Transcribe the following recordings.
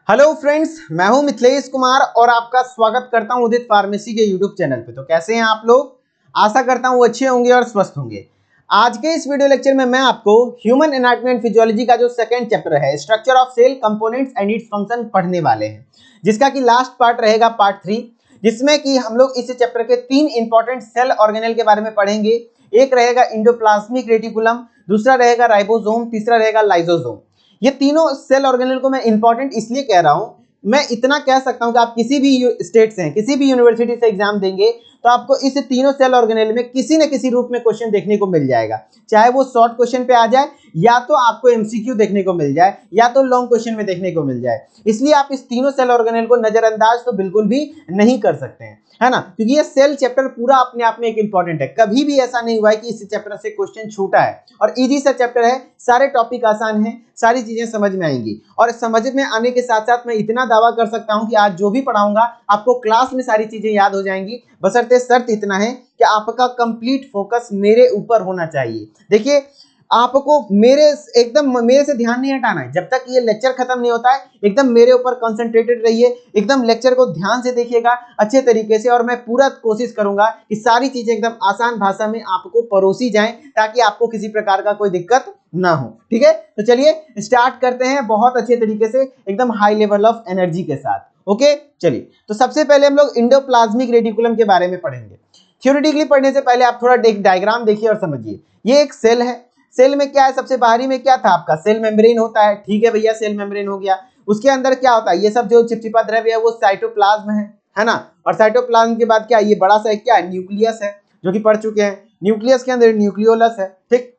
Hello friends, मैं हूं मिथिलेश कुमार और आपका स्वागत करता हूं उदित फार्मेसी के यूट्यूब चैनल पे। तो कैसे हैं आप लोग? आशा करता हूं अच्छे होंगे और स्वस्थ होंगे। आज के इस वीडियो लेक्चर में मैं आपको ह्यूमन एनाटॉमी एंड फिजियोलॉजी का जो सेकंड चैप्टर है, structure of cell components and its function, पढ़ने वाले हैं, जिसका कि लास्ट पार्ट रहेगा पार्ट 3, जिसमें कि हम लोग इस चैप्टर के 3 इंपॉर्टेंट सेल ऑर्गेनेल के बारे में पढ़ेंगे। एक रहेगा इंडोप्लाज्मिक रेटिकुलम, दूसरा रहेगा राइबोसोम, तीसरा रहेगा लाइसोसोम। ये तीनों सेल ऑर्गेनेल को मैं इंपॉर्टेंट इसलिए कह रहा हूं, मैं इतना कह सकता हूं कि आप किसी भी स्टेट से, किसी भी यूनिवर्सिटी से एग्जाम देंगे तो आपको इस तीनों सेल ऑर्गेनेल में किसी न किसी रूप में क्वेश्चन देखने को मिल जाएगा। चाहे वो शॉर्ट क्वेश्चन पे आ जाए, या तो आपको एमसीक्यू देखने को मिल जाए, या तो लॉन्ग क्वेश्चन में देखने को मिल जाए। इसलिए आप इस तीनों सेल ऑर्गेनेल को नजरअंदाज तो बिल्कुल भी नहीं कर सकते हैं, है ना, क्योंकि ये सेल चैप्टर पूरा अपने आप में एक इंपॉर्टेंट है। कभी भी ऐसा नहीं हुआ है कि इस चैप्टर से क्वेश्चन छूटा है, और इजी सा चैप्टर है, सारे टॉपिक आसान हैं, सारी चीजें समझ में आएंगी। और समझ में आने के साथ साथ मैं इतना दावा कर सकता हूं कि आज जो भी पढ़ाऊंगा आपको क्लास में सारी चीजें याद हो जाएंगी, बशर्ते शर्त इतना है कि आपका कंप्लीट फोकस मेरे ऊपर होना चाहिए। देखिए, आपको मेरे से ध्यान नहीं हटाना है। जब तक ये लेक्चर खत्म नहीं होता है, एकदम मेरे ऊपर कंसंट्रेटेड रहिए, एकदम लेक्चर को ध्यान से देखिएगा अच्छे तरीके से, और मैं पूरा कोशिश करूंगा कि सारी चीजें एकदम आसान भाषा में आपको परोसी जाएं, ताकि आपको किसी प्रकार का कोई दिक्कत ना हो। ठीक है, तो चलिए स्टार्ट करते हैं बहुत अच्छे तरीके से, एकदम हाई लेवल ऑफ एनर्जी के साथ। ओके, चलिए, तो सबसे पहले हम लोग इंडोप्लाज्मिक रेटिकुलम के बारे में पढ़ेंगे। थ्योरेटिकली पढ़ने से पहले आप थोड़ा डायग्राम देखिए और समझिए। ये एक सेल है। सेल में क्या है? सबसे बाहरी में क्या था आपका? सेल मेम्ब्रेन होता है। ठीक है भैया, सेल मेम्ब्रेन हो गया। उसके अंदर क्या होता है? ये सब जो चिपचिपा द्रव्य है वो साइटोप्लाज्म है ना। और साइटोप्लाज्म के बाद क्या? ये बड़ा सा क्या है? न्यूक्लियस है, जो कि पढ़ चुके हैं। न्यूक्लियस के अंदर न्यूक्लियोलस है। ठीक,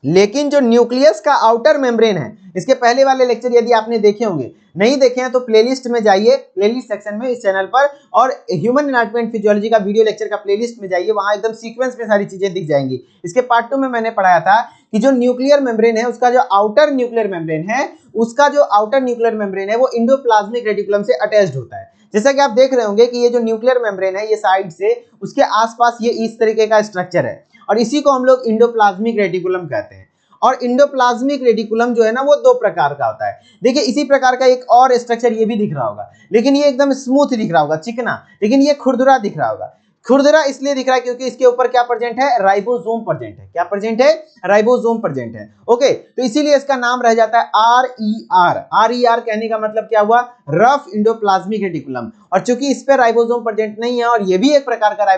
लेकिन जो न्यूक्लियस का आउटर मेम्ब्रेन है, इसके पहले वाले लेक्चर यदि आपने देखे होंगे, नहीं देखे हैं तो प्लेलिस्ट में जाइए, प्लेलिस्ट सेक्शन में इस चैनल पर, और ह्यूमन एनाटॉमी एंड फिजियोलॉजी का वीडियो लेक्चर का प्लेलिस्ट में जाइए, वहां एकदम सीक्वेंस में सारी चीजें दिख जाएंगी। इसके पार्ट 2 में मैंने पढ़ाया था कि जो न्यूक्लियर मेम्ब्रेन है, उसका जो आउटर न्यूक्लियर मेम्ब्रेन है, वो इंडोप्लाज्मिक रेटिकुलम से अटैच्ड होता है। जैसा कि आप देख रहे होंगे कि ये जो न्यूक्लियर मेम्ब्रेन है, ये साइड से उसके आसपास ये इस तरीके का स्ट्रक्चर है, और इसी को हम लोग इंडोप्लाज्मिक रेटिकुलम कहते हैं। और इंडोप्लाज्मिक रेटिकुलम जो है ना, वो 2 प्रकार का होता है। देखिए, इसी प्रकार का एक और स्ट्रक्चर ये भी दिख रहा होगा, लेकिन ये एकदम स्मूथ दिख रहा होगा, चिकना, लेकिन ये खुरदुरा दिख रहा होगा। खुरदुरा इसलिए दिख रहा है क्योंकि इसके ऊपर क्या प्रेजेंट है? राइबोसोम प्रेजेंट है। क्या प्रेजेंट है? राइबोसोम प्रेजेंट है। ओके, तो इसीलिए इसका नाम रह जाता है RER कहने का मतलब क्या हुआ? Rough endoplasmic reticulum. और चूंकि इस पे राइबोसोम प्रेजेंट नहीं है, और ये भी एक प्रकार का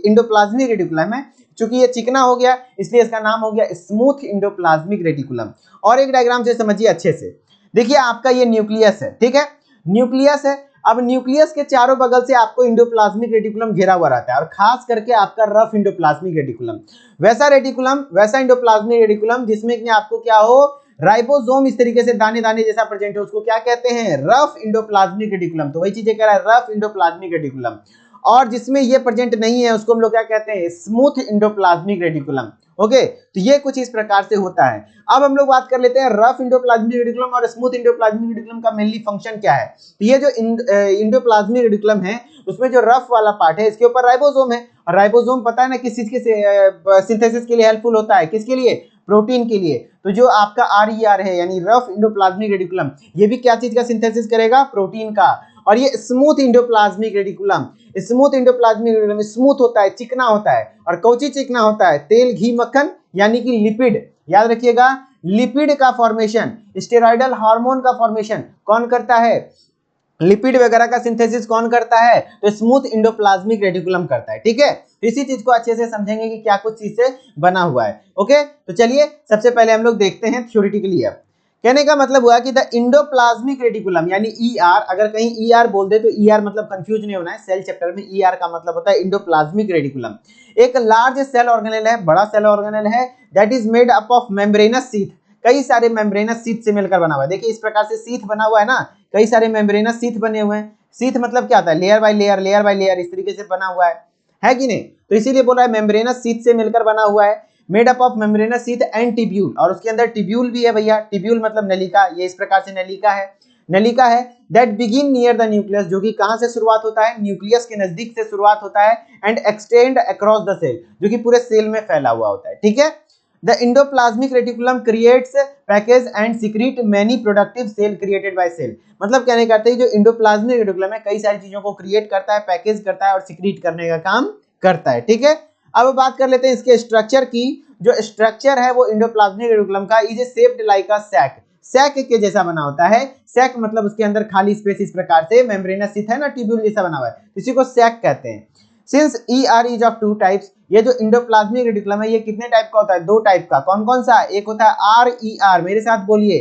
इंडोप्लाज्मिक रेटिकुलम है, चूंकि ये चिकना हो गया, इसलिए इसका नाम हो गया स्मूथ इंडोप्लाज्मिक रेटिकुलम। और एक डायग्राम से समझिए अच्छे से। देखिए, आपका ये न्यूक्लियस है। ठीक है, न्यूक्लियस है। अब न्यूक्लियस के चारों बगल से आपको इंडोप्लाज्मिक रेटिकुलम घेरा हुआ रहता है, और खास करके आपका रफ इंडोप्लाज्मिक रेटिकुलम, वैसा इंडोप्लाज्मिक रेटिकुलम जिसमें कि आपको क्या हो? राइबोसोम इस तरीके से दाने दाने जैसा प्रेजेंट है, उसको क्या कहते हैं? Rough endoplasmic reticulum. तो वही चीजें कह रहा है, रफ इंडोप्लाज्मिक रेटिकुलम। और जिसमें ये प्रेजेंट नहीं है, उसको हम लोग क्या कहते हैं? Smooth endoplasmic reticulum. ओके, तो ये कुछ इस प्रकार से होता है। अब हम लोग बात कर लेते हैं रफ इंडोप्लाज्मिक रेटिकुलम और स्मूथ इंडोप्लाज्मिक रेटिकुलम का मेनली फंक्शन क्या है। तो ये जो इंडोप्लाज्मिक रेटिकुलम है, उसमें जो रफ वाला पार्ट है, इसके ऊपर राइबोसोम है। और राइबोसोम पता है ना किस चीज के सिंथेसिस के लिए हेल्पफुल होता है? किसके लिए? प्रोटीन के लिए। तो जो आपका RER है, यानी रफ इंडोप्लाज्मिक रेटिकुलम, ये भी क्या चीज का सिंथेसिस करेगा? प्रोटीन का। और ये स्मूथ इंडोप्लाज्मिक रेटिकुलम, स्मूथ होता है, चिकना होता है। और कौची चिकना होता है? तेल, घी, मक्खन, यानी कि लिपिड। याद रखिएगा, लिपिड का फॉर्मेशन, स्टेरॉयडल हार्मोन का फॉर्मेशन कौन करता है? लिपिड वगैरह का सिंथेसिस कौन करता है? तो स्मूथ इंडोप्लाज्मिक रेटिकुलम करता है। ठीक है, इसी चीज को अच्छे से समझेंगे कि क्या कुछ चीज से बना हुआ है। ओके, तो चलिए सबसे पहले हम लोग देखते हैं थ्योरेटिकली। अब कहने का मतलब हुआ कि द इंडोप्लाज्मिक रेटिकुलम, यानी ER, अगर कहीं ER बोल दे तो ER मतलब कंफ्यूज नहीं होना है। सेल चैप्टर में ER का मतलब होता है इंडोप्लाज्मिक रेटिकुलम। एक लार्ज सेल ऑर्गेनेल है, बड़ा सेल ऑर्गेनेल है, that is made up of membranes sheath. कई सारे मेम्ब्रेनस शीथ से मिलकर बना हुआ है। देखिए, इस प्रकार से शीथ बना हुआ है ना, कई सारे मेम्ब्रेनस शीथ बने हुए हैं। शीथ मतलब क्या होता है? लेयर बाय लेयर, इस तरीके से बना हुआ है कि नहीं? तो इसीलिए बोला है मेम्ब्रेनस शीथ से मिलकर बना हुआ है, made up of membranes sheath and tubule. और उसके अंदर टिब्यूल भी है भैया। टिब्यूल मतलब नलिका, ये इस प्रकार से नलिका है that begin near the nucleus, जो कि कहां से शुरुआत होता है? न्यूक्लियस के नजदीक से शुरुआत होता है, and extend across the cell, जो कि पूरे सेल में फैला हुआ होता है। ठीक है, the endoplasmic reticulum creates package and secrete many productive cell created by cell. मतलब कहने का जो इंडोप्लाज्मिक रेटिकुलम है कई सारी चीजों को क्रिएट करता है, पैकेज करता है और सीक्रेट करने का काम करता है। ठीक है, अब बात कर लेते हैं इसके स्ट्रक्चर की। जो स्ट्रक्चर है वो इंडोप्लाज्मिक रेटिकुलम का is shaped like a sac, sac के जैसा बना होता है। सैक मतलब उसके अंदर खाली स्पेस इस प्रकार से मेम्ब्रेनस शीथ है ना, ट्यूब्यूल जैसा बना हुआ है, इसी को सैक कहते हैं। Since ER is of 2 types, ये जो इंडोप्लाज्मिक रेटिकुलम है ये कितने टाइप का होता है? 2 टाइप का। कौन कौन सा? एक होता है RER, मेरे साथ बोलिए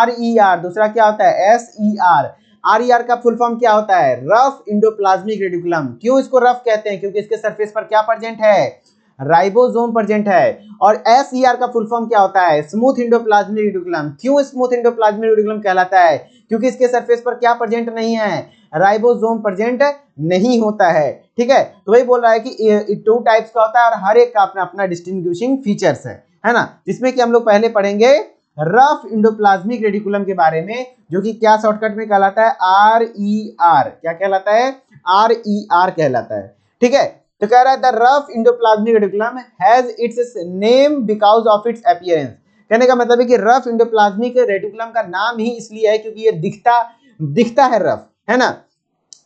RER, दूसरा क्या होता है? SER। RER का फुल फॉर्म क्या होता है? Rough endoplasmic reticulum. क्यों इसको रफ कहते हैं? क्योंकि इसके सरफेस पर क्या प्रेजेंट है? राइबोसोम प्रेजेंट है। और SER का फुल फॉर्म क्या होता है? Smooth endoplasmic reticulum. क्यों स्मूथ इंडोप्लाज्मिक रेटिकुलम कहलाता है? क्योंकि इसके सरफेस पर क्या प्रेजेंट नहीं है? राइबोसोम प्रेजेंट नहीं होता है। ठीक है, तो वही बोल रहा है कि 2 टाइप्स का होता है और हर एक का अपना अपना डिस्टिंग्विशिंग फीचर्स है ना, जिसमें कि हम लोग पहले पढ़ेंगे रफ इंडोप्लाज्मिक रेटिकुलम के बारे में, जो कि क्या शॉर्टकट में कहलाता है? RER। क्या कहलाता है? RER कहलाता है। ठीक है, तो कह रहा है the rough endoplasmic reticulum has its name because of its appearance. कहने का मतलब है कि रफ इंडोप्लाज्मिक रेटिकुलम का नाम ही इसलिए है क्योंकि ये दिखता है रफ, है ना।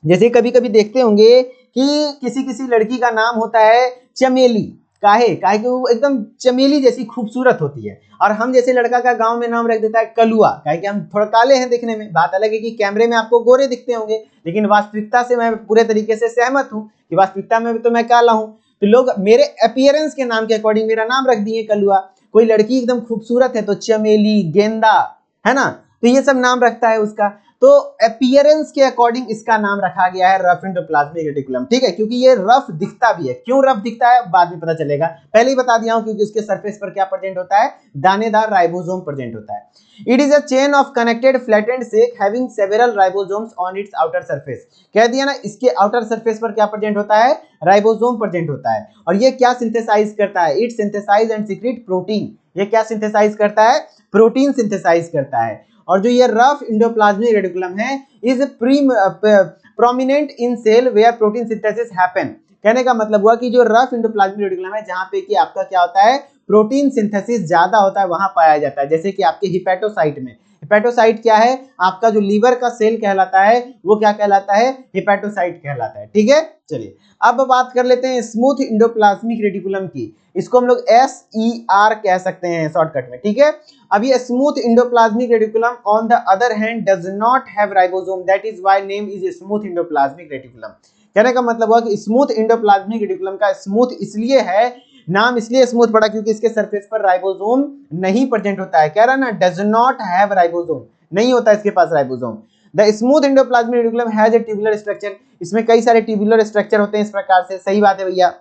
जैसे कभी कभी देखते होंगे कि किसी किसी लड़की का नाम होता है चमेली। काहे कि वो एकदम चमेली जैसी खूबसूरत होती है, और हम जैसे लड़का का गांव में नाम रख देता है कलुआ, काहे कि हम थोड़ा काले हैं दिखने में। बात अलग है कि कैमरे में आपको गोरे दिखते होंगे, लेकिन वास्तविकता से मैं पूरे तरीके से सहमत हूं कि वास्तविकता में तो मैं काला हूं। तो लोग मेरे अपीयरेंस के नाम के अकॉर्डिंग मेरा नाम रख दिए कलुआ। कोई लड़की एकदम खूबसूरत है तो चमेली, गेंदा, है ना, तो ये सब नाम रखता है उसका। तो अपीयरेंस के अकॉर्डिंग इसका नाम रखा गया है रफ इंडोप्लाज्मिक रेटिकुलम। ठीक है, क्योंकि ये रफ दिखता भी है। क्यों रफ दिखता है बाद में पता चलेगा, पहले ही बता दिया हूं क्योंकि उसके सरफेस पर क्या प्रेजेंट होता है? दानेदार राइबोसोम प्रेजेंट होता है। It is a chain of connected flattened sac having several ribosomes on its outer surface. कह दिया ना, इसके आउटर सरफेस पर क्या प्रेजेंट होता है? राइबोसोम प्रेजेंट होता है। और ये क्या सिंथेसाइज करता है? It synthesize and secrete protein. ये क्या सिंथेसाइज करता है? प्रोटीन सिंथेसाइज करता है। और जो ये रफ इंडोप्लाज्मिक रेटिकुलम है is prominent in cell where protein synthesis happen. कहने का मतलब हुआ कि जो रफ इंडोप्लाज्मिक रेटिकुलम है जहां पे कि आपका क्या होता है? प्रोटीन सिंथेसिस ज्यादा होता है, वहां पाया जाता है। जैसे कि आपके हिपैटोसाइट में, हिपैटोसाइट क्या है? आपका जो लीवर का सेल कहलाता है वो क्या कहलाता है? हिपैटोसाइट कहलाता है। ठीक है, चलिए अब बात कर लेते हैं स्मूथ इंडोप्लाज्मिक रेटिकुलम की। इसको हम लोग SER कह सकते हैं शॉर्टकट में। ठीक है, अब ये smooth endoplasmic reticulum on the other hand does not have ribosome, that is why name is smooth endoplasmic reticulum. कहने का मतलब हुआ कि स्मूथ इंडोप्लाज्मिक रेटिकुलम का स्मूथ इसलिए है, नाम इसलिए स्मूथ पड़ा क्योंकि इसके सरफेस पर राइबोसोम नहीं प्रेजेंट होता है। कह रहा है ना, डज नॉट हैव राइबोसोम, नहीं होता इसके पास ribosome. The smooth endoplasmic reticulum has a tubular structure. इसमें कई सारे ट्यूबुलर स्ट्रक्चर होते हैं इस प्रकार से। सही बात है भैया।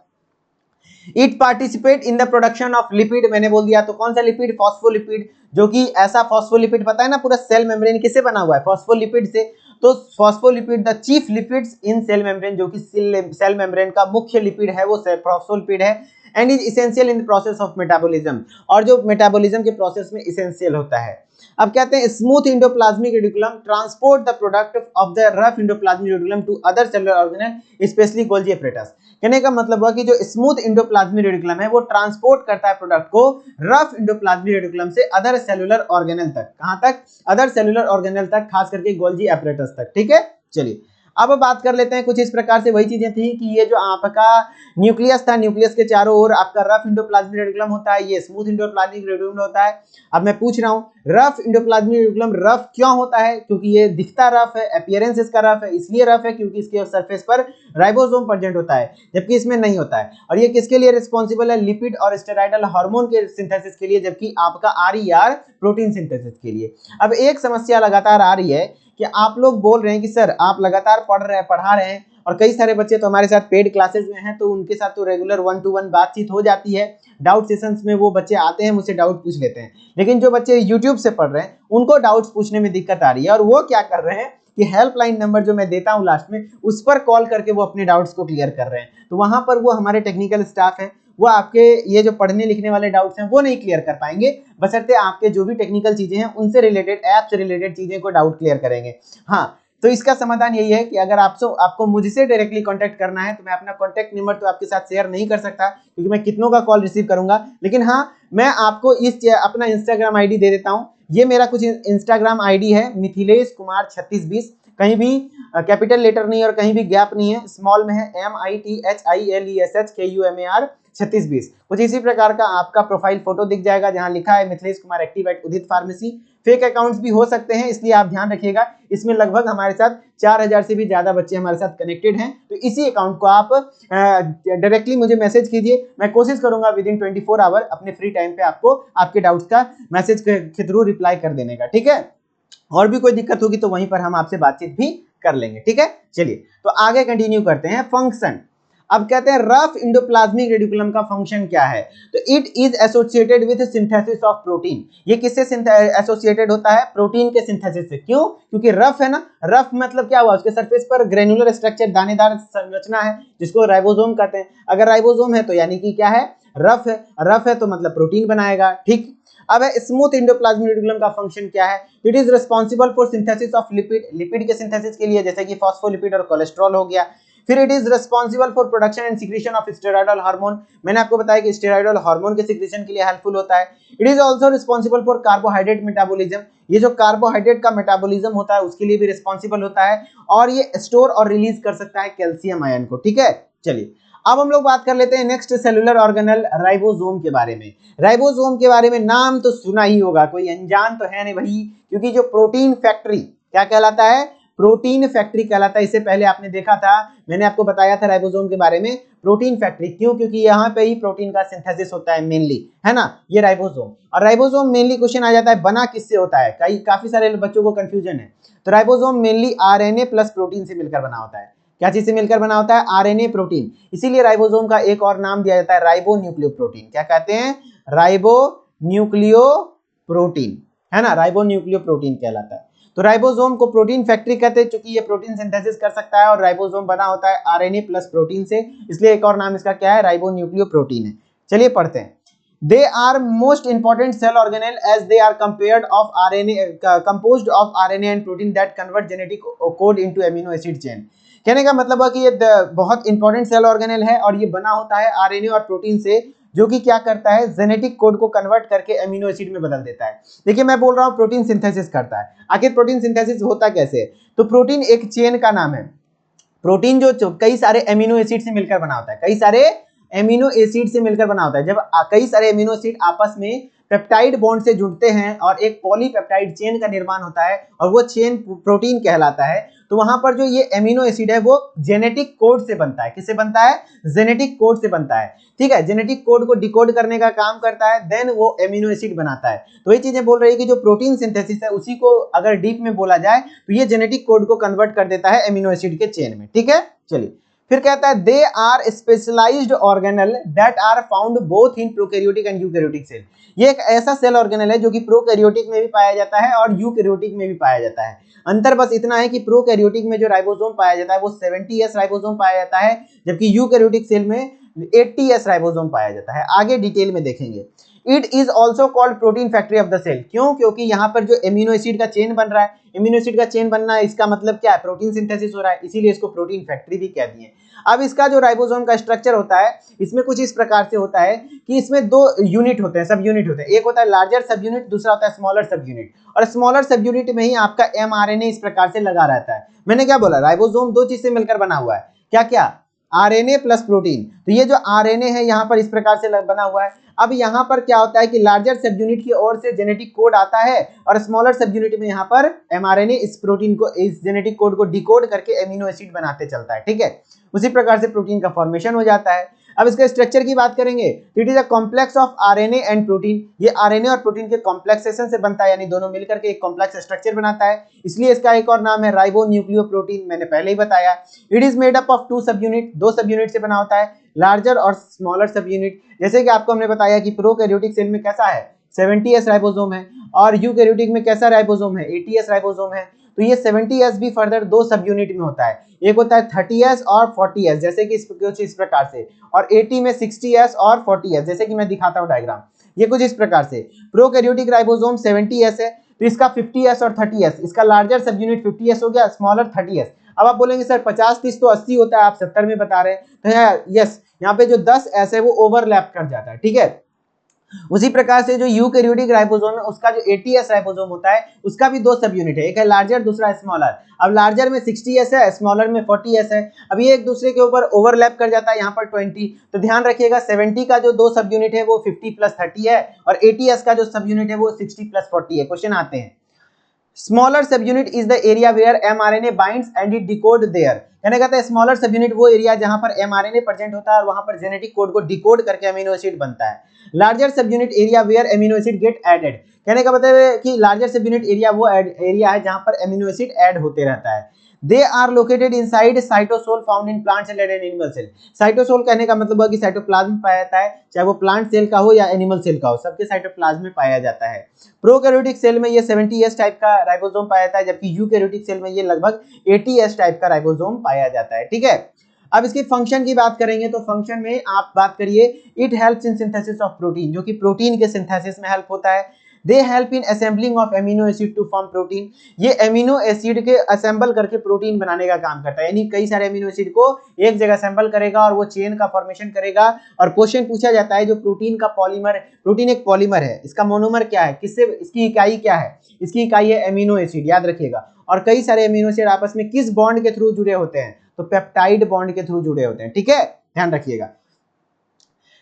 It participate in the production of lipid, मैंने बोल दिया। तो कौन सा लिपिड? फॉस्फोलिपिड, जो कि ऐसा फॉस्फोलिपिड पता है ना, पूरा सेल मेम्ब्रेन किससे बना हुआ है? फॉस्फोलिपिड से। तो phospholipid the chief lipids in cell membrane, जो कि सेल मेम्ब्रेन का मुख्य लिपिड है वो फॉस्फोलिपिड है। And is essential in the process of metabolism, और जो मेटाबॉलिज्म के प्रोसेस में इसेंशियल होता है। अब कहते हैं smooth endoplasmic reticulum transport the product of the rough endoplasmic reticulum to other cellular organelle specially Golgi apparatus. कहने का मतलब हुआ कि जो स्मूथ इंडोप्लाज्मिक रेटिकुलम है वो ट्रांसपोर्ट करता है प्रोडक्ट को रफ इंडोप्लाज्मिक रेटिकुलम से अदर सेलुलर ऑर्गेनेल तक। कहां तक? अदर सेलुलर ऑर्गेनेल तक, खास करके गोल्जी एपरेटस तक। ठीक है, चलिए अब बात कर लेते हैं कुछ इस प्रकार से वही चीजें थी कि ये जो आपका न्यूक्लियस था, न्यूक्लियस के चारों ओर आपका रफ इंडोप्लाज्मिक रेटिकुलम होता है, ये स्मूथ इंडोप्लाज्मिक रेटिकुलम होता है। अब मैं पूछ रहा हूँ रफ इंडोप्लाज्मिक रेटिकुलम रफ क्यों होता है? क्योंकि ये दिखता रफ है, अपीयरेंस इसका रफ है, इसलिए रफ है क्योंकि इसके सरफेस पर राइबोसोम प्रेजेंट होता है, जबकि इसमें नहीं होता है। और ये किसके लिए रिस्पॉन्सिबल है? लिपिड और स्टेरॉइडल हार्मोन के सिंथेसिस के लिए, जबकि आपका RER प्रोटीन सिंथेसिस के लिए। अब एक समस्या लगातार आ रही है कि आप लोग बोल रहे हैं कि सर आप लगातार पढ़ा रहे हैं, और कई सारे बच्चे तो हमारे साथ पेड क्लासेस में हैं, तो उनके साथ तो रेगुलर 1-to-1 बातचीत हो जाती है। डाउट सेशंस में वो बच्चे आते हैं, मुझसे डाउट पूछ लेते हैं। लेकिन जो बच्चे यूट्यूब से पढ़ रहे हैं उनको डाउट्स पूछने में दिक्कत आ रही है, और वो क्या कर रहे हैं कि हेल्पलाइन नंबर जो मैं देता हूं लास्ट में, उस पर कॉल करके वो अपने डाउट्स को क्लियर कर रहे हैं। तो वहां पर वो हमारे टेक्निकल स्टाफ है, वो आपके ये जो पढ़ने लिखने वाले डाउट्स हैं वो नहीं क्लियर कर पाएंगे, बशर्ते आपके जो भी टेक्निकल चीजें हैं उनसे रिलेटेड, ऐप से रिलेटेड चीजें को डाउट क्लियर करेंगे। हाँ, तो इसका समाधान यही है कि अगर आपको मुझसे डायरेक्टली कांटेक्ट करना है तो मैं अपना कांटेक्ट नंबर तो आपके साथ शेयर नहीं कर सकता क्योंकि मैं कितनों का कॉल रिसीव करूंगा, लेकिन हाँ मैं आपको अपना इंस्टाग्राम आईडी दे देता हूं। ये मेरा कुछ इंस्टाग्राम आईडी है मिथिलेश कुमार 3620, कहीं भी कैपिटल लेटर नहीं और कहीं भी गैप नहीं है, स्मॉल में है MITHILESHKUMAR 3620। कुछ इसी प्रकार का आपका प्रोफाइल फोटो दिख जाएगा जहां लिखा है Mithilesh Kumar active at Udit pharmacy. Fake accounts भी हो सकते हैं, इसलिए आप ध्यान रखिएगा। इसमें लगभग हमारे साथ 4000 से भी ज्यादा बच्चे हमारे साथ कनेक्टेड हैं, तो इसी अकाउंट को आप डायरेक्टली मुझे मैसेज कीजिए। मैं कोशिश करूंगा विद इन 24 आवर अपने फ्री टाइम पे आपको आपके डाउट्स का मैसेज के थ्रू रिप्लाई कर देने का, ठीक है। और भी कोई दिक्कत होगी तो वहीं पर हम आपसे बातचीत भी कर लेंगे, ठीक है। चलिए तो आगे कंटिन्यू करते हैं। फंक्शन, अब कहते हैं रफ इंडोप्लाज्मिक रेटिकुलम का फंक्शन क्या है, तो it is associated with synthesis of protein. ये किससे एसोसिएटेड होता है, प्रोटीन के सिंथेसिस से। क्यों, क्योंकि रफ है ना, रफ मतलब क्या हुआ, उसके सरफेस पर ग्रेनुलर स्ट्रक्चर दानेदार संरचना है जिसको राइबोसोम कहते हैं। अगर राइबोसोम है तो यानी कि क्या है, रफ है, रफ है तो मतलब प्रोटीन बनाएगा, ठीक। अब है स्मूथ एंडोप्लाज्मिक रेटिकुलम का फंक्शन क्या है, it is responsible for synthesis of lipid, lipid के सिंथेसिस के लिए जैसे कि फॉस्फोलिपिड और कोलेस्ट्रॉल हो गया। फिर it is responsible for production and secretion of steroidal hormone, मैंने आपको बताया कि स्टेरॉयडल हार्मोन के सिक्रीशन के लिए हेल्पफुल होता है। It is also responsible for carbohydrate metabolism, ये जो कार्बोहाइड्रेट का मेटाबॉलिज्म होता है उसके लिए भी रिस्पांसिबल होता है, और ये स्टोर और रिलीज कर सकता है कैल्शियम आयन को, ठीक है। चलिए अब हम लोग बात कर लेते हैं नेक्स्ट सेलुलर ऑर्गेनल राइबोसोम के बारे में। राइबोसोम के बारे में नाम तो सुना ही होगा, कोई अनजान तो है नहीं भाई, क्योंकि जो प्रोटीन फैक्ट्री क्या कहलाता है, प्रोटीन फैक्ट्री कहलाता है। इससे पहले आपने देखा था, मैंने आपको बताया था राइबोसोम के बारे में, प्रोटीन फैक्ट्री। क्यों, क्योंकि यहाँ पे ही प्रोटीन का सिंथेसिस होता है मेनली, है ना, ये राइबोसोम। और राइबोसोम मेनली क्वेश्चन आ जाता है बना किससे होता है, काफी सारे बच्चों को कंफ्यूजन है। तो ribosome mainly RNA plus protein से मिलकर बना होता है। क्या चीज से मिलकर बना होता है, आरएनए प्रोटीन। इसीलिए राइबोसोम का एक और नाम दिया जाता है राइबो न्यूक्लियोप्रोटीन। क्या कहते हैं, राइबो न्यूक्लियोप्रोटीन, है ना, राइबो न्यूक्लियोप्रोटीन कहलाता है। तो राइबोसोम को प्रोटीन फैक्ट्री कहते हैं क्योंकि ये प्रोटीन सिंथेसिस कर सकता है, और राइबोसोम बना होता है आरएनए प्लस प्रोटीन से, इसलिए एक और नाम इसका क्या है, राइबो न्यूक्लियोप्रोटीन है। चलिए पढ़ते हैं। They are most important cell organelle as they are composed of RNA and protein that convert genetic code into amino acid chain। कहने का मतलब है कि ये बहुत इंपॉर्टेंट सेल ऑर्गेनेल है और ये बना होता है आरएनए और प्रोटीन से, जो कि क्या करता है, जेनेटिक कोड को कन्वर्ट करके एमिनो एसिड में बदल देता है। देखिए मैं बोल रहा हूँ प्रोटीन सिंथेसिस करता है, आखिर प्रोटीन सिंथेसिस होता कैसे है, तो प्रोटीन एक चेन का नाम है। प्रोटीन जो कई सारे एमिनो एसिड से मिलकर बना होता है, कई सारे एमिनो एसिड से मिलकर बना होता है। जब कई सारे एमिनो एसिड आपस में पेप्टाइड बॉन्ड से जुड़ते हैं और एक पॉलीपेप्टाइड चेन का निर्माण होता है और वो चेन प्रोटीन कहलाता है, तो वहां पर जो ये एमिनो एसिड है वो जेनेटिक कोड से बनता है। किससे बनता है, जेनेटिक कोड से बनता है, ठीक है। जेनेटिक कोड को डिकोड करने का काम करता है, देन वो एमिनो एसिड बनाता है। तो ये चीजें बोल रही है कि जो प्रोटीन सिंथेसिस है उसी को अगर डीप में बोला जाए तो ये जेनेटिक कोड को कन्वर्ट कर देता है एमिनो एसिड के चेन में, ठीक है। चलिए फिर कहता है they are specialized organelle that are found both in prokaryotic and eukaryotic cell. ये एक ऐसा सेल ऑर्गेनल है जो कि प्रोकैरियोटिक में भी पाया जाता है और यूकैरियोटिक में भी पाया जाता है। अंतर बस इतना है कि प्रोकैरियोटिक में जो राइबोसोम पाया जाता है वो 70S राइबोसोम पाया जाता है, जबकि यूकैरियोटिक सेल में 80S राइबोसोम पाया जाता है। आगे डिटेल में देखेंगे। It is also called protein factory of the cell. क्यों, क्योंकि यहाँ पर जो एमिनो एसिड का चेन बन रहा है, एमिनो एसिड का चेन बनना है, इसका मतलब क्या है, प्रोटीन सिंथेसिस हो रहा है, इसीलिए इसको प्रोटीन फैक्ट्री भी कहती है। अब इसका जो राइबोसोम का स्ट्रक्चर होता है इसमें कुछ इस प्रकार से होता है कि इसमें दो यूनिट होते हैं, सब यूनिट होते हैं। एक होता है लार्जर सब यूनिट, दूसरा होता है स्मॉलर सब यूनिट। और स्मॉलर सब यूनिट में ही आपका mRNA इस प्रकार से लगा रहता है। मैंने क्या बोला, राइबोसोम दो चीज से मिलकर बना हुआ है, क्या क्या, आरएनए प्लस प्रोटीन। तो ये जो आरएनए है यहाँ पर इस प्रकार से बना हुआ है। अब यहाँ पर क्या होता है कि लार्जर सब यूनिट की ओर से जेनेटिक कोड आता है और स्मॉलर सब यूनिट में यहाँ पर एमआरएनए इस प्रोटीन को, इस जेनेटिक कोड को डिकोड करके एमिनो एसिड बनाते चलता है, ठीक है। उसी प्रकार से प्रोटीन का फॉर्मेशन हो जाता है। अब इसके स्ट्रक्चर की बात करेंगे, it is a complex of RNA and protein. ये आरएनए और प्रोटीन के कॉम्प्लेक्सेशन से बनता है, यानी दोनों मिलकर के एक कॉम्प्लेक्स स्ट्रक्चर बनाता है, इसलिए इसका एक और नाम है राइबो न्यूक्लियोप्रोटीन। मैंने पहले ही बताया। It is made up of 2 सब यूनिट, 2 सब यूनिट से बना होता है, लार्जर और स्मॉलर सब यूनिट। जैसे कि आपको हमने बताया कि प्रोकैरियोटिक सेल में कैसा है, 70S राइबोसोम है, और यूकैरियोटिक में कैसा राइबोसोम है, 80S राइबोसोम है। तो ये 70S भी फर्दर 2 सब यूनिट में होता है, एक होता है 30S और 40S, जैसे कि इस प्रकार से, और 80 में 60S और 40S, जैसे कि मैं दिखाता हूं डायग्राम, ये कुछ इस प्रकार से। प्रोकैरियोटिक राइबोसोम 70S है, तो इसका 50s और 30s, इसका लार्जर सब यूनिट 50s हो गया, स्मॉलर 30s। अब आप बोलेंगे सर 50-30 तो 80 होता है, आप 70 में बता रहे हैं, तो यस यहाँ पे जो 10s है वो ओवरलैप कर जाता है, ठीक है। उसी प्रकार से जो यूकैरियोटिक राइबोसोम है उसका जो 80s राइबोसोम होता है उसका भी दो सब यूनिट है, एक है लार्जर दूसरा है स्मॉलर। अब लार्जर में 60s है, स्मॉलर में 40s है। अब ये एक दूसरे के ऊपर ओवरलैप कर जाता है यहाँ पर 20, तो ध्यान रखिएगा 70 का जो दो सब यूनिट है वो 50+30 है और 80s का जो सब यूनिट है वो 60+40 है। क्वेश्चन आते हैं, smaller subunit is the area where mRNA binds and it decode there. कहने का था स्मॉलर सब यूनिट वो एरिया जहां पर mRNA प्रेजेंट होता है और वहां पर जेनेटिक कोड को डिकोड करके अमीनो एसिड बनता है। Larger subunit area where amino acid get added. कहने का मतलब है कि लार्जर सब यूनिट एरिया वो एरिया है जहां पर अमीनो एसिड ऐड होते रहता है। They are located inside cytosol found in plant cell and animal cell. Cytosol कहने का मतलब है कि साइटोप्लाज्म पाया जाता है, चाहे वो प्लांट सेल का हो या एनिमल सेल का हो, सबके साइटोप्लाज्म में पाया जाता है। प्रोकैरियोटिक सेल में ये 70s टाइप का राइबोसोम पाया जाता है, जबकि यूकैरियोटिक सेल में ये लगभग 80s टाइप का राइबोसोम पाया जाता है, ठीक है। अब इसकी फंक्शन की बात करेंगे तो फंक्शन में आप बात करिए, it helps in synthesis of protein, जो कि प्रोटीन के सिंथेसिस में हेल्प होता है। They help in assembling of amino acid to form protein, ये एमिनो एसिड के असेंबल करके प्रोटीन बनाने का काम करता है, यानी कई सारे एमिनो एसिड को एक जगह असेंबल करेगा और वो चेन का फॉर्मेशन करेगा। और क्वेश्चन पूछा जाता है जो प्रोटीन का पॉलीमर, प्रोटीन एक पॉलीमर है, इसका मोनोमर क्या है, किससे, इसकी इकाई क्या है, इसकी इकाई है एमिनो एसिड, याद रखिएगा। और कई सारे एमिनो एसिड आपस में किस बॉन्ड के थ्रू जुड़े होते हैं, तो पेप्टाइड बॉन्ड के थ्रू जुड़े होते हैं, ठीक है, ध्यान रखिएगा।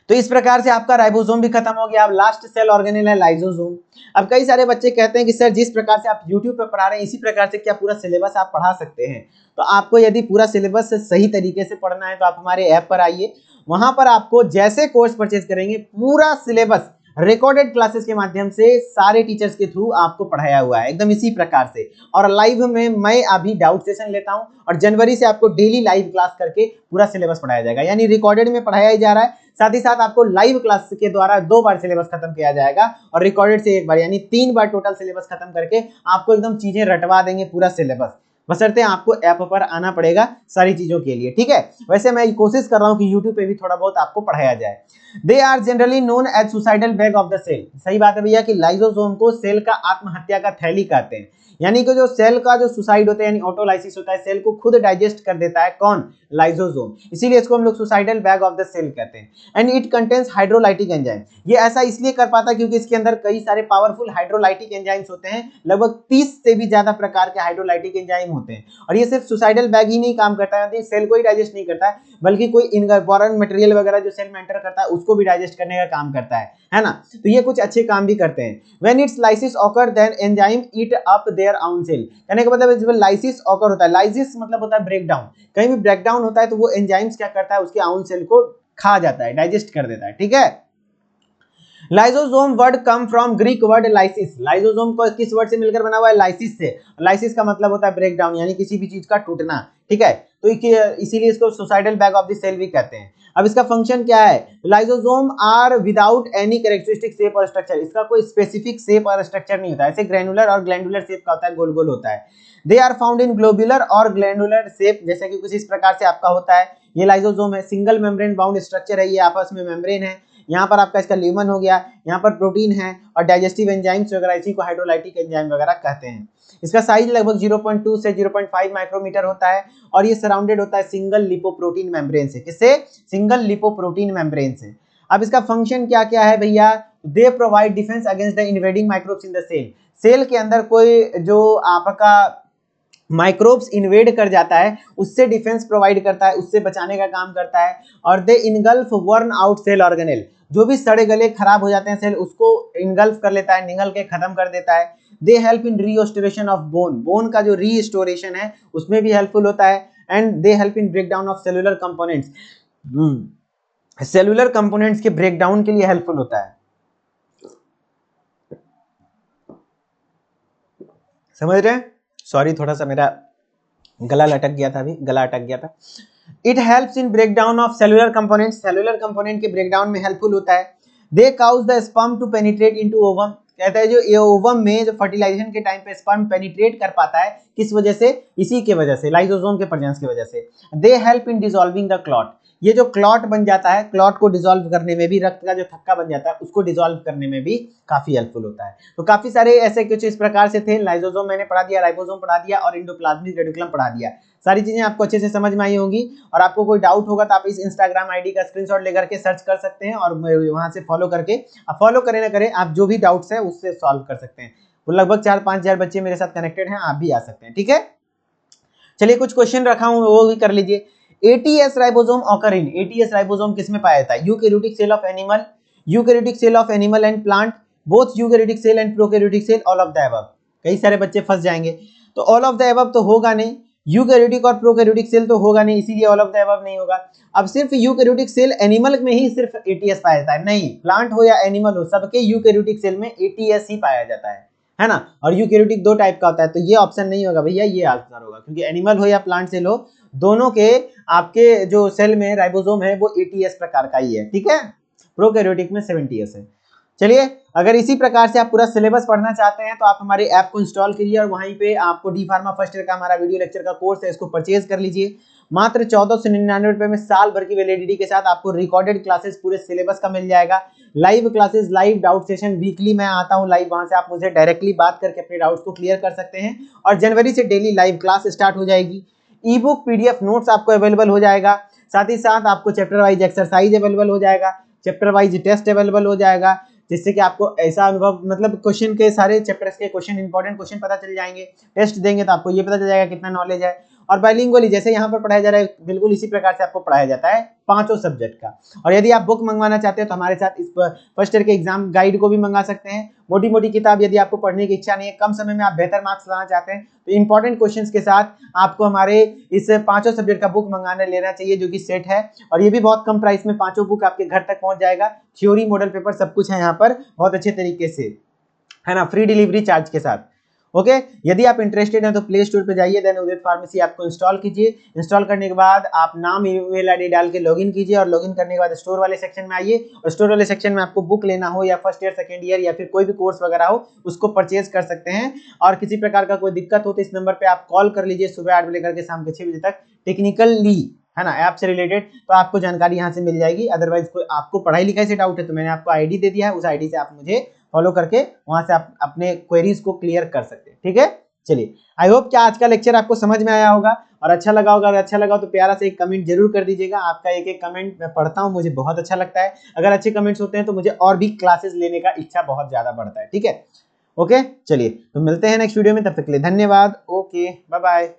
तो इस प्रकार से आपका राइबोसोम भी खत्म हो गया। अब लास्ट सेल ऑर्गेनेल है लाइसोसोम। अब कई सारे बच्चे कहते हैं कि सर जिस प्रकार से आप YouTube पे पढ़ा रहे हैं इसी प्रकार से क्या पूरा सिलेबस आप पढ़ा सकते हैं, तो आपको यदि पूरा सिलेबस सही तरीके से पढ़ना है तो आप हमारे ऐप पर आइए, वहां पर आपको जैसे कोर्स परचेज करेंगे पूरा सिलेबस रिकॉर्डेड क्लासेस के माध्यम से सारे टीचर्स के थ्रू आपको पढ़ाया हुआ है एकदम इसी प्रकार से। और लाइव में मैं अभी डाउट सेशन लेता हूं और जनवरी से आपको डेली लाइव क्लास करके पूरा सिलेबस पढ़ाया जाएगा, यानी रिकॉर्डेड में पढ़ाया ही जा रहा है, साथ ही साथ आपको लाइव क्लास के द्वारा 2 बार सिलेबस खत्म किया जाएगा और रिकॉर्डेड से 1 बार, यानी 3 बार टोटल सिलेबस खत्म करके आपको एकदम चीजें रटवा देंगे पूरा सिलेबस। बशर्ते आपको ऐप पर आना पड़ेगा सारी चीजों के लिए, ठीक है। वैसे मैं कोशिश कर रहा हूं कि YouTube पे भी थोड़ा बहुत आपको पढ़ाया जाए। They are generally known as suicidal bag of the cell. सही बात है भैया कि लाइसोसोम को सेल का आत्महत्या का थैली कहते हैं, यानी कि जो सेल का जो सुसाइड होता है यानी ऑटोलाइसिस होता है, सेल को खुद डाइजेस्ट कर देता है, कौन, लाइसोसोम, इसीलिए इसको हम लोग suicidal bag of the cell कहते हैं। And it contains hydrolytic enzyme. ये ऐसा इसलिए कर पाता है क्योंकि इसके अंदर कई सारे पावरफुल हाइड्रोलाइटिक एंजाइम्स होते हैं, लगभग 30 से भी ज्यादा प्रकार के हाइड्रोलाइटिक एंजाइम होते हैं। और ये सिर्फ सुसाइडल बैग ही नहीं काम करता है, सेल को ही डाइजेस्ट नहीं करता है, बल्कि कोई फॉरेन मटेरियल वगैरह जो सेल में एंटर करता है उसको भी डाइजेस्ट करने का काम करता है ना। तो ये कुछ अच्छे काम भी करते हैं। When it's lysis occur then enzyme eat up their own cell. कहने का मतलब जब लाइसिस ऑकर होता है, लाइसिस मतलब होता है ब्रेकडाउन, कहीं भी ब्रेकडाउन होता है तो वो एंजाइम्स क्या करता है, उसके ओन सेल को खा जाता है, डाइजेस्ट कर देता है, ठीक है। Lysosome word come from Greek word lysis. Lysosome को किस वर्ड से मिलकर बना हुआ है, लाइसिस से। लाइसिस का मतलब होता है ब्रेकडाउन, यानी किसी भी चीज का टूटना, ठीक है। तो इसीलिए इसको suicidal bag of the cell भी कहते हैं। अब इसका फंक्शन क्या है, lysosome are without any characteristic shape और स्ट्रक्चर। इसका कोई स्पेसिफिक शेप और स्ट्रक्चर नहीं होता है, ऐसे ग्रैनुलर और ग्लैंडुलर शेप का होता है, गोल गोल होता है। They are found in globular और ग्लैंडुलर शेप, जैसे कि कुछ इस प्रकार से आपका होता है। ये लाइसोसोम है, सिंगल मेम्ब्रेन बाउंड स्ट्रक्चर है, ये आपस में मेम्ब्रेन है। यहाँ पर आपका इसका ल्यूमन हो गया, यहाँ पर प्रोटीन है और डाइजेस्टिव एंजाइम्स वगैरह, इसी को हाइड्रोलाइटिक एंजाइम वगैरह कहते हैं। इसका साइज लगभग 0.2 से 0.5 माइक्रोमीटर होता है और ये सराउंडेड होता है सिंगल लिपोप्रोटीन मेम्ब्रेन से। किससे, सिंगल लिपोप्रोटीन मेम्ब्रेन से। अब इसका फंक्शन क्या क्या है भैया, they provide defence against the invading microbes in the cell. Cell के अंदर कोई जो आपका माइक्रोब्स इन्वेड कर जाता है उससे डिफेंस प्रोवाइड करता है, उससे बचाने का काम करता है। और they engulf worn out cell organelle, जो भी सड़े गले खराब हो जाते हैं सेल उसको इनगल्फ कर लेता है, निगल के खत्म कर देता है। They help in restoration of bone, bone का जो रीस्टोरेशन है उसमें भी हेल्पफुल होता है। And they help in breakdown of cellular components, cellular components के ब्रेकडाउन के लिए हेल्पफुल होता है। समझ रहे हैं, सॉरी थोड़ा सा मेरा गला लटक गया था, अभी गला अटक गया था। It helps in breakdown of cellular component, cellular component के ब्रेकडाउन में हेल्पफुल होता है। They cause the sperm to penetrate into ovum, कहता है जो ये ओवम में जो फर्टिलाइजेशन के टाइम पे स्पर्म पेनिट्रेट कर पाता है, किस वजह से, इसी के वजह से, लाइसोसोम के प्रेजेंस की वजह से। दे help in dissolving the clot, ये जो क्लॉट बन जाता है, क्लॉट को डिसॉल्व करने में भी, रक्त का जो थक्का बन जाता है उसको डिसॉल्व करने में भी काफी हेल्पफुल होता है। तो काफी सारे ऐसे कुछ इस प्रकार से थे। लाइसोसोम मैंने पढ़ा दिया, राइबोसोम पढ़ा दिया और एंडोप्लाज्मिक रेटिकुलम पढ़ा दिया। सारी चीजें आपको अच्छे से समझ में आई होंगी। और आपको कोई डाउट होगा तो आप इस इंस्टाग्राम आईडी का स्क्रीनशॉट लेकर के सर्च कर सकते हैं और वहां से फॉलो करके, आप फॉलो करें ना करें, आप जो भी डाउट्स है उससे सॉल्व कर सकते हैं। वो लगभग 4-5 हजार बच्चे मेरे साथ कनेक्टेड हैं, आप भी आ सकते हैं। ठीक है, चलिए कुछ क्वेश्चन रखा हूं वो भी कर लीजिए। Eighty S ribosome occur in, eighty S ribosome किसमें पाया जाता है? Eukaryotic cell of animal, eukaryotic cell of animal and plant, both eukaryotic cell and prokaryotic cell, all of the above. कई सारे बच्चे फंस जाएंगे, तो ऑल ऑफ द अबव तो होगा नहीं, यूकैरियोटिक और प्रोकैरियोटिक सेल तो होगा नहीं, इसीलिए ऑल ऑफ द अबव नहीं होगा। अब सिर्फ यूकैरियोटिक सेल एनिमल में ही सिर्फ एटीएस पाया जाता है? नहीं, प्लांट हो या एनिमल हो, सबके यूकैरियोटिक सेल में एटीएस ही पाया जाता है ना। और यूकैरियोटिक दो टाइप का होता है, तो ये ऑप्शन नहीं होगा भैया, ये आंसर होगा, क्योंकि एनिमल हो या प्लांट सेल हो, दोनों के आपके जो सेल में राइबोसोम है वो एटीएस प्रकार का ही है। ठीक है, प्रोकैरियोटिक में 70S है। चलिए, अगर इसी प्रकार से आप पूरा सिलेबस पढ़ना चाहते हैं तो आप हमारे ऐप को इंस्टॉल कीजिए और वहीं पे आपको डी फार्मा फर्स्ट ईयर का हमारा वीडियो लेक्चर का कोर्स है, इसको परचेज कर लीजिए। मात्र 1499 रुपए में साल भर की वैलिडिटी के साथ आपको रिकॉर्डेड क्लासेस पूरे सिलेबस का मिल जाएगा। Live classes, live doubt session weekly मैं आता हूं लाइव, वहां से आप मुझे डायरेक्टली बात करके अपने डाउट्स को क्लियर कर सकते हैं। और जनवरी से डेली लाइव क्लास स्टार्ट हो जाएगी। ई बुक, पीडीएफ नोट्स आपको अवेलेबल हो जाएगा। साथ ही साथ आपको चैप्टर वाइज एक्सरसाइज अवेलेबल हो जाएगा, चैप्टर वाइज टेस्ट अवेलेबल हो जाएगा, जिससे कि आपको ऐसा अनुभव, मतलब क्वेश्चन के सारे चैप्टर्स के क्वेश्चन, इंपॉर्टेंट क्वेश्चन पता चल जाएंगे। टेस्ट देंगे तो आपको ये पता चल जाएगा कितना नॉलेज है। और बाइलिंगुअली जैसे यहाँ पर पढ़ाया जा रहा है, बिल्कुल इसी प्रकार से आपको पढ़ाया जाता है पांचों सब्जेक्ट का। और यदि आप बुक मंगवाना चाहते हैं तो हमारे साथ इस फर्स्ट ईयर के एग्जाम गाइड को भी मंगा सकते हैं। मोटी मोटी किताब यदि आपको पढ़ने की इच्छा नहीं है, कम समय में आप बेहतर मार्क्स लाना चाहते हैं, तो इंपॉर्टेंट क्वेश्चंस के साथ आपको हमारे इस पांचों सब्जेक्ट का बुक मंगाने लेना चाहिए, जो कि सेट है। और ये भी बहुत कम प्राइस में पांचों बुक आपके घर तक पहुंच जाएगा। थ्योरी, मॉडल पेपर सब कुछ है यहाँ पर बहुत अच्छे तरीके से, है ना, फ्री डिलीवरी चार्ज के साथ। ओके, यदि आप इंटरेस्टेड हैं तो प्ले स्टोर पे जाइए, देन उदित फार्मेसी आपको इंस्टॉल कीजिए। इंस्टॉल करने के बाद आप नाम, ईमेल आईडी डाल के लॉगिन कीजिए और लॉगिन करने के बाद स्टोर वाले सेक्शन में आइए। और स्टोर वाले सेक्शन में आपको बुक लेना हो या फर्स्ट ईयर, सेकंड ईयर या फिर कोई भी कोर्स वगैरह हो, उसको परचेज कर सकते हैं। और किसी प्रकार का कोई दिक्कत हो तो इस नंबर पर आप कॉल कर लीजिए सुबह 8 बजे करके शाम के 6 बजे तक, टेक्निकली, है ना, ऐप से रिलेटेड, तो आपको जानकारी यहाँ से मिल जाएगी। अदरवाइज कोई आपको पढ़ाई लिखाई से डाउट है तो मैंने आपको आईडी दे दिया है, उस आईडी से आप मुझे फॉलो करके वहां से आप अपने क्वेरीज को क्लियर कर सकते हैं। ठीक है, चलिए, आई होप कि आज का लेक्चर आपको समझ में आया होगा और अच्छा लगा होगा। अगर अच्छा लगा तो प्यारा से एक कमेंट जरूर कर दीजिएगा। आपका एक एक कमेंट मैं पढ़ता हूं, मुझे बहुत अच्छा लगता है। अगर अच्छे कमेंट्स होते हैं तो मुझे और भी क्लासेस लेने का इच्छा बहुत ज्यादा बढ़ता है। ठीक है, ओके, चलिए तो मिलते हैं नेक्स्ट वीडियो में, तब तक के लिए धन्यवाद। Okay, bye bye.